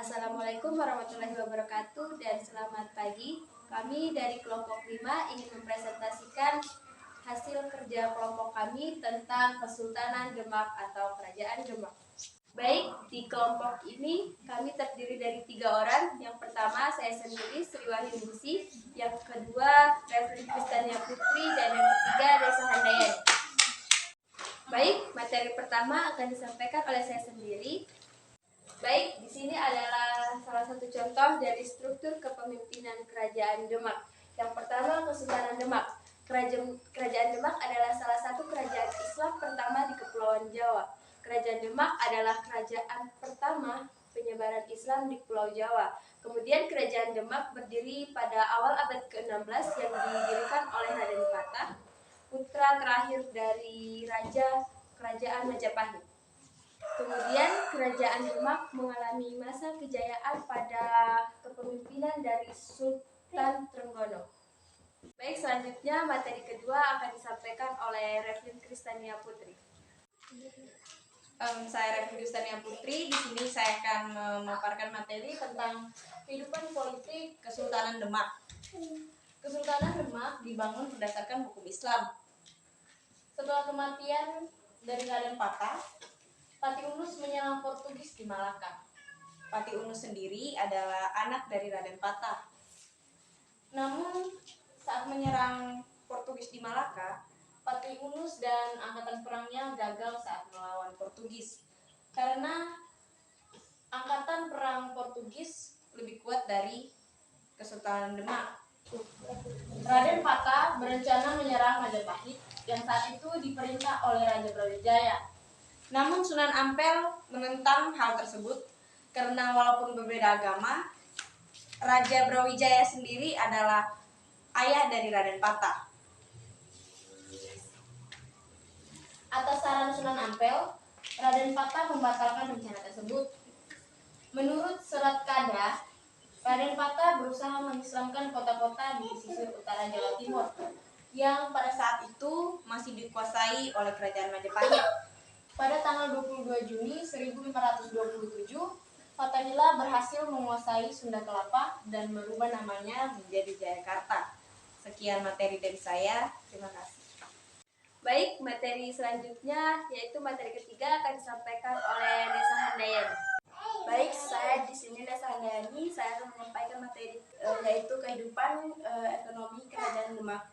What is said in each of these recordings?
Assalamualaikum warahmatullahi wabarakatuh dan selamat pagi. Kami dari kelompok 5 ingin mempresentasikan hasil kerja kelompok kami tentang Kesultanan Demak atau Kerajaan Demak. Baik, di kelompok ini kami terdiri dari 3 orang. Yang pertama saya sendiri, Sri Wahyuningsi. Yang kedua, Reverend Kristania Putri. Dan yang ketiga, Reza Handayani. Baik, materi pertama akan disampaikan oleh saya sendiri. Baik, di sini adalah salah satu contoh dari struktur kepemimpinan Kerajaan Demak. Yang pertama, Kesultanan Demak. Kerajaan Demak adalah salah satu kerajaan Islam pertama di Kepulauan Jawa. Kerajaan Demak adalah kerajaan pertama penyebaran Islam di Pulau Jawa. Kemudian Kerajaan Demak berdiri pada awal abad ke-16 yang didirikan oleh Raden Patah, putra terakhir dari Raja Kerajaan Majapahit. Kemudian Kerajaan Demak mengalami masa kejayaan pada kepemimpinan dari Sultan Trenggono. Baik, selanjutnya materi kedua akan disampaikan oleh Reverend Kristania Putri. Saya Reverend Kristania Putri. Di sini saya akan memaparkan materi tentang kehidupan politik Kesultanan Demak. Kesultanan Demak dibangun berdasarkan hukum Islam. Setelah kematian dari Raden Patah, Pati Unus menyerang Portugis di Malaka. Pati Unus sendiri adalah anak dari Raden Patah. Namun, saat menyerang Portugis di Malaka, Pati Unus dan angkatan perangnya gagal saat melawan Portugis. Karena angkatan perang Portugis lebih kuat dari Kesultanan Demak. Raden Patah berencana menyerang Majapahit yang saat itu diperintah oleh Raja Brawijaya. Namun Sunan Ampel menentang hal tersebut karena walaupun berbeda agama, Raja Brawijaya sendiri adalah ayah dari Raden Patah. Atas saran Sunan Ampel, Raden Patah membatalkan rencana tersebut. Menurut Serat Kadah, Raden Patah berusaha mengislamkan kota-kota di pesisir utara Jawa Timur yang pada saat itu masih dikuasai oleh Kerajaan Majapahit. Pada tanggal 22 Juni 1527, Fatahillah berhasil menguasai Sunda Kelapa dan merubah namanya menjadi Jayakarta. Sekian materi dari saya. Terima kasih. Baik, materi selanjutnya yaitu materi ketiga akan disampaikan oleh Reza Handayani. Baik, saya di sini Reza Handayani. Saya akan menyampaikan materi yaitu kehidupan ekonomi Kerajaan Demak.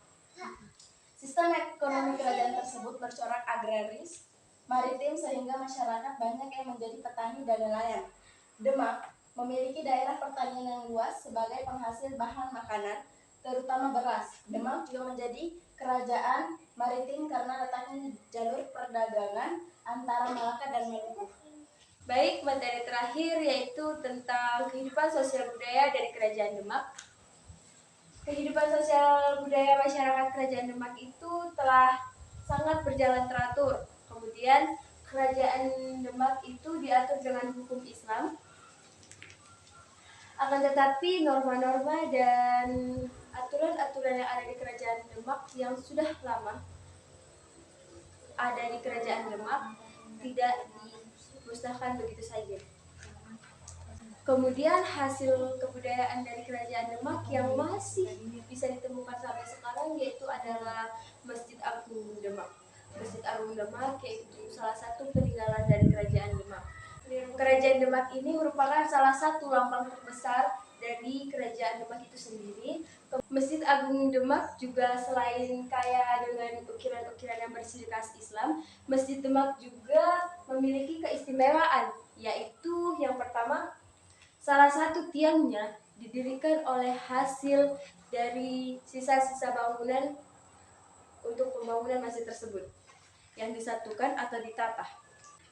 Sistem ekonomi kerajaan tersebut bercorak agraris, maritim sehingga masyarakat banyak yang menjadi petani dan nelayan. Demak memiliki daerah pertanian yang luas sebagai penghasil bahan makanan, terutama beras. Demak juga menjadi kerajaan maritim karena letaknya jalur perdagangan antara Malaka dan Maluku. Baik, materi terakhir yaitu tentang kehidupan sosial budaya dari Kerajaan Demak. Kehidupan sosial budaya masyarakat Kerajaan Demak itu telah sangat berjalan teratur. Kemudian Kerajaan Demak itu diatur dengan hukum Islam. Akan tetapi norma-norma dan aturan-aturan yang ada di Kerajaan Demak yang sudah lama ada di Kerajaan Demak tidak dimusnahkan begitu saja. Kemudian hasil kebudayaan dari Kerajaan Demak yang masih bisa ditemukan sampai sekarang yaitu adalah Masjid Agung Demak. Masjid Agung Demak yaitu salah satu peninggalan dari Kerajaan Demak. Kerajaan Demak ini merupakan salah satu lambang terbesar dari Kerajaan Demak itu sendiri. Masjid Agung Demak juga selain kaya dengan ukiran-ukiran yang berciri khas Islam, Masjid Demak juga memiliki keistimewaan, yaitu yang pertama, salah satu tiangnya didirikan oleh hasil dari sisa-sisa bangunan untuk pembangunan masjid tersebut yang disatukan atau ditata.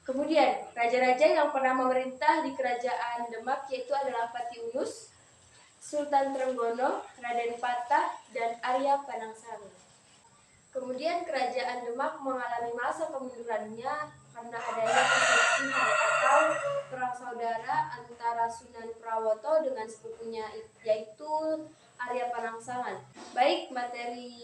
Kemudian, raja-raja yang pernah memerintah di Kerajaan Demak yaitu adalah Pati Unus, Sultan Trenggono, Raden Patah, dan Arya Panangsaran. Kemudian Kerajaan Demak mengalami masa kemundurannya karena adanya perselisihan atau perang saudara antara Sunan Prawoto dengan sepupunya yaitu Arya Panangsaran. Baik, materi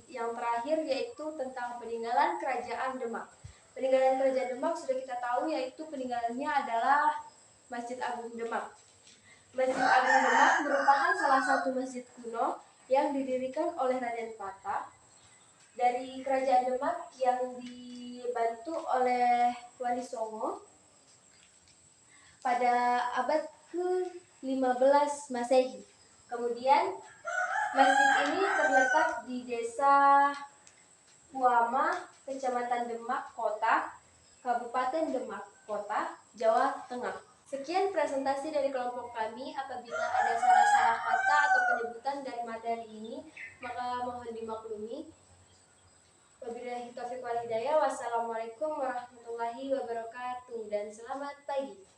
yang terakhir yaitu tentang peninggalan Kerajaan Demak. Peninggalan Kerajaan Demak sudah kita tahu yaitu peninggalannya adalah Masjid Agung Demak. Masjid Agung Demak merupakan salah satu masjid kuno yang didirikan oleh Raden Patah dari Kerajaan Demak yang dibantu oleh Wali Songo pada abad ke-15 Masehi. Kemudian masjid ini terletak di Desa Puama, Kecamatan Demak Kota, Kabupaten Demak Kota, Jawa Tengah. Sekian presentasi dari kelompok kami. Apabila ada salah-salah kata atau penyebutan dari materi ini, maka mohon dimaklumi. Wabillahi taufiq wal hidayah. Wassalamualaikum warahmatullahi wabarakatuh dan selamat pagi.